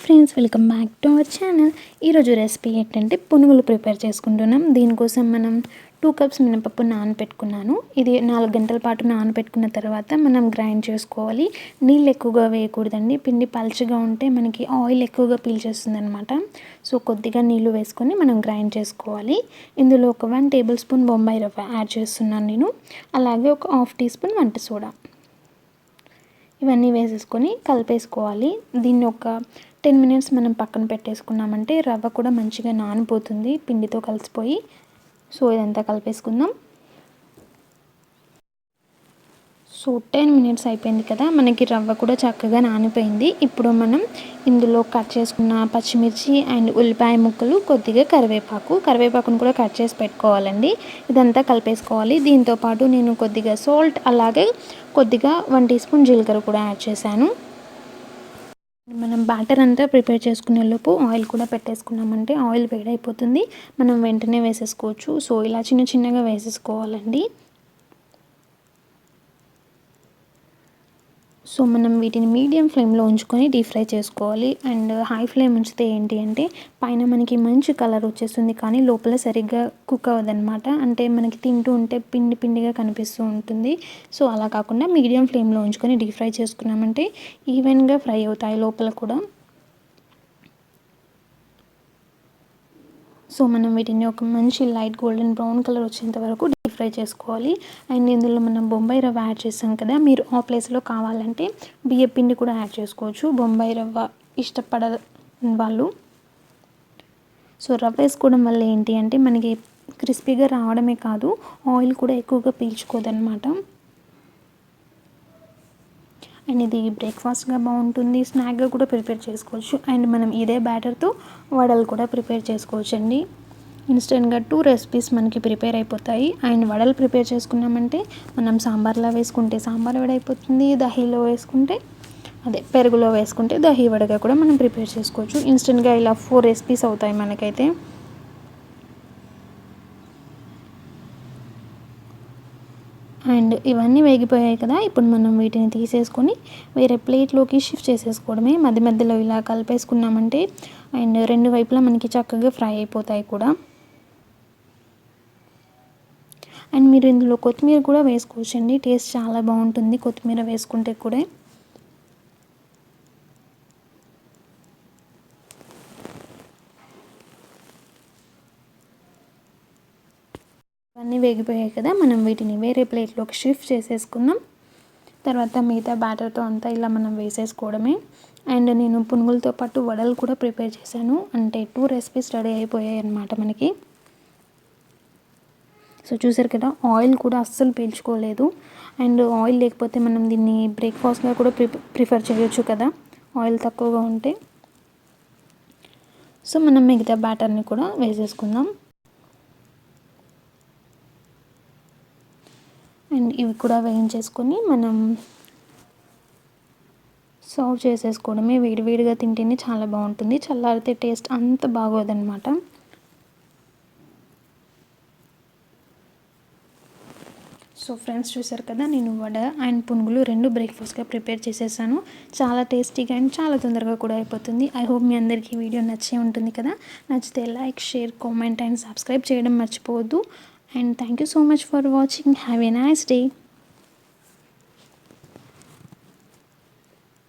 Friends, welcome back to our channel. ఈరోజు recipe ఏంటంటే పునుగులు ప్రిపేర్ చేసుకుంటున్నాం. దీనికోసం మనం 2 కప్స్ మినపప్పు నానబెట్టుకున్నాను. ఇది 4 గంటల పాటు నానబెట్టుకున్న తర్వాత మనం గ్రైండ్ చేసుకోవాలి. నీళ్ళు ఎక్కువగా వేయకూడదండి. పిండి పల్చగా ఉంటే మనకి ఆయిల్ ఎక్కువగా పీల్చేస్తుంది అనమాట. సో కొద్దిగా నీళ్ళు వేసుకొని మనం గ్రైండ్ చేసుకోవాలి. ఇందులో ఒక 1 టేబుల్ స్పూన్ బొంబాయి రవ్వ యాడ్ చేస్తున్నాను నేను. అలాగే ఒక హాఫ్ టీ స్పూన్ వంట సోడా, ఇవన్నీ వేసేసుకొని కలిపేసుకోవాలి. దీన్ని ఒక 10 మినిట్స్ మనం పక్కన పెట్టేసుకున్నామంటే రవ్వ కూడా మంచిగా నానిపోతుంది పిండితో కలిసిపోయి. సో ఇదంతా కలిపేసుకుందాం. సో 10 మినిట్స్ అయిపోయింది కదా, మనకి రవ్వ కూడా చక్కగా నానిపోయింది. ఇప్పుడు మనం ఇందులో కట్ చేసుకున్న పచ్చిమిర్చి అండ్ ఉల్లిపాయ ముక్కలు, కొద్దిగా కరివేపాకును కూడా కట్ చేసి పెట్టుకోవాలండి. ఇదంతా కలిపేసుకోవాలి. దీంతోపాటు నేను కొద్దిగా సాల్ట్, అలాగే కొద్దిగా 1 టీ స్పూన్ జీలకర్ర కూడా యాడ్ చేశాను. మనం బ్యాటర్ అంతా ప్రిపేర్ చేసుకునే లోపు ఆయిల్ కూడా పెట్టేసుకున్నామంటే ఆయిల్ వేడైపోతుంది, మనం వెంటనే వేసేసుకోవచ్చు. సో ఇలా చిన్నగా వేసేసుకోవాలండి. సో మనం వీటిని మీడియం ఫ్లేమ్లో ఉంచుకొని డీప్ ఫ్రై చేసుకోవాలి. అండ్ హై ఫ్లేమ్ ఉంచితే ఏంటి అంటే పైన మనకి మంచి కలర్ వచ్చేస్తుంది, కానీ లోపల సరిగ్గా కుక్ అవ్వదన్నమాట. అంటే మనకి తింటూ ఉంటే పిండిగా కనిపిస్తూ ఉంటుంది. సో అలా కాకుండా మీడియం ఫ్లేమ్లో ఉంచుకొని డీప్ ఫ్రై చేసుకున్నామంటే ఈవెన్గా ఫ్రై అవుతాయి లోపల కూడా. సో మనం వీటిని ఒక మంచి లైట్ గోల్డెన్ బ్రౌన్ కలర్ వచ్చేంత వరకు డీప్ ఫ్రై చేసుకోవాలి. అండ్ ఇందులో మనం బొంబాయి రవ్వ యాడ్ చేసాం కదా, మీరు ఆ ప్లేస్లో కావాలంటే బియ్య పిండి కూడా యాడ్ చేసుకోవచ్చు, బొంబాయి రవ్వ ఇష్టపడ వాళ్ళు. సో రవ్వ వేసుకోవడం వల్ల ఏంటి అంటే మనకి క్రిస్పీగా రావడమే కాదు, ఆయిల్ కూడా ఎక్కువగా పీల్చుకోదన్నమాట. అండ్ ఇది బ్రేక్ఫాస్ట్గా బాగుంటుంది, స్నాక్గా కూడా ప్రిపేర్ చేసుకోవచ్చు. అండ్ మనం ఇదే బ్యాటర్తో వడలు కూడా ప్రిపేర్ చేసుకోవచ్చు అండి. ఇన్స్టెంట్గా 2 రెసిపీస్ మనకి ప్రిపేర్ అయిపోతాయి. అండ్ వడలు ప్రిపేర్ చేసుకున్నామంటే మనం సాంబార్లో వేసుకుంటే సాంబార్ వడ అయిపోతుంది, దహీలో వేసుకుంటే పెరుగులో వేసుకుంటే దహీ వడగా కూడా మనం ప్రిపేర్ చేసుకోవచ్చు. ఇన్స్టెంట్గా ఇలా 4 రెసిపీస్ అవుతాయి మనకైతే. అండ్ ఇవన్నీ వేగిపోయాయి కదా, ఇప్పుడు మనం వీటిని తీసేసుకొని వేరే ప్లేట్లోకి షిఫ్ట్ చేసేసుకోవడమే. మధ్యలో ఇలా కలిపేసుకున్నామంటే అండ్ 2 వైపులా మనకి చక్కగా ఫ్రై అయిపోతాయి కూడా. అండ్ మీరు ఇందులో కొత్తిమీర కూడా వేసుకోవచ్చండి, టేస్ట్ చాలా బాగుంటుంది కొత్తిమీర వేసుకుంటే కూడా. అన్నీ వేగిపోయాయి కదా, మనం వీటిని వేరే ప్లేట్లోకి షిఫ్ట్ చేసేసుకుందాం. తర్వాత మిగతా బ్యాటర్తో అంతా ఇలా మనం వేసేసుకోవడమే. అండ్ నేను పునుగులతో పాటు వడలు కూడా ప్రిపేర్ చేశాను. అంటే 2 రెసిపీస్ రెడీ అయిపోయాయి అన్నమాట మనకి. సో చూసారు కదా, ఆయిల్ కూడా అస్సలు పీల్చుకోలేదు. అండ్ ఆయిల్ లేకపోతే మనం దీన్ని బ్రేక్ఫాస్ట్గా కూడా ప్రిఫర్ చేయొచ్చు కదా, ఆయిల్ తక్కువగా ఉంటే. సో మనం మిగతా బ్యాటర్ని కూడా వేసేసుకుందాం. అండ్ ఇవి కూడా వేయించేసుకొని మనం సర్వ్ చేసేసుకోవడమే. వేడివేడిగా తింటేనే చాలా బాగుంటుంది, చల్లారితే టేస్ట్ అంత బాగోదన్నమాట. సో ఫ్రెండ్స్, చూసారు కదా, నేను వడ అండ్ పునుగులు 2 బ్రేక్ఫాస్ట్గా ప్రిపేర్ చేసేసాను. చాలా టేస్టీగా అండ్ చాలా తొందరగా కూడా అయిపోతుంది. ఐ హోప్ మీ అందరికీ వీడియో నచ్చే ఉంటుంది కదా. నచ్చితే like, share, comment and subscribe చేయడం మర్చిపోవద్దు. And thank you so much for watching. Have a nice day.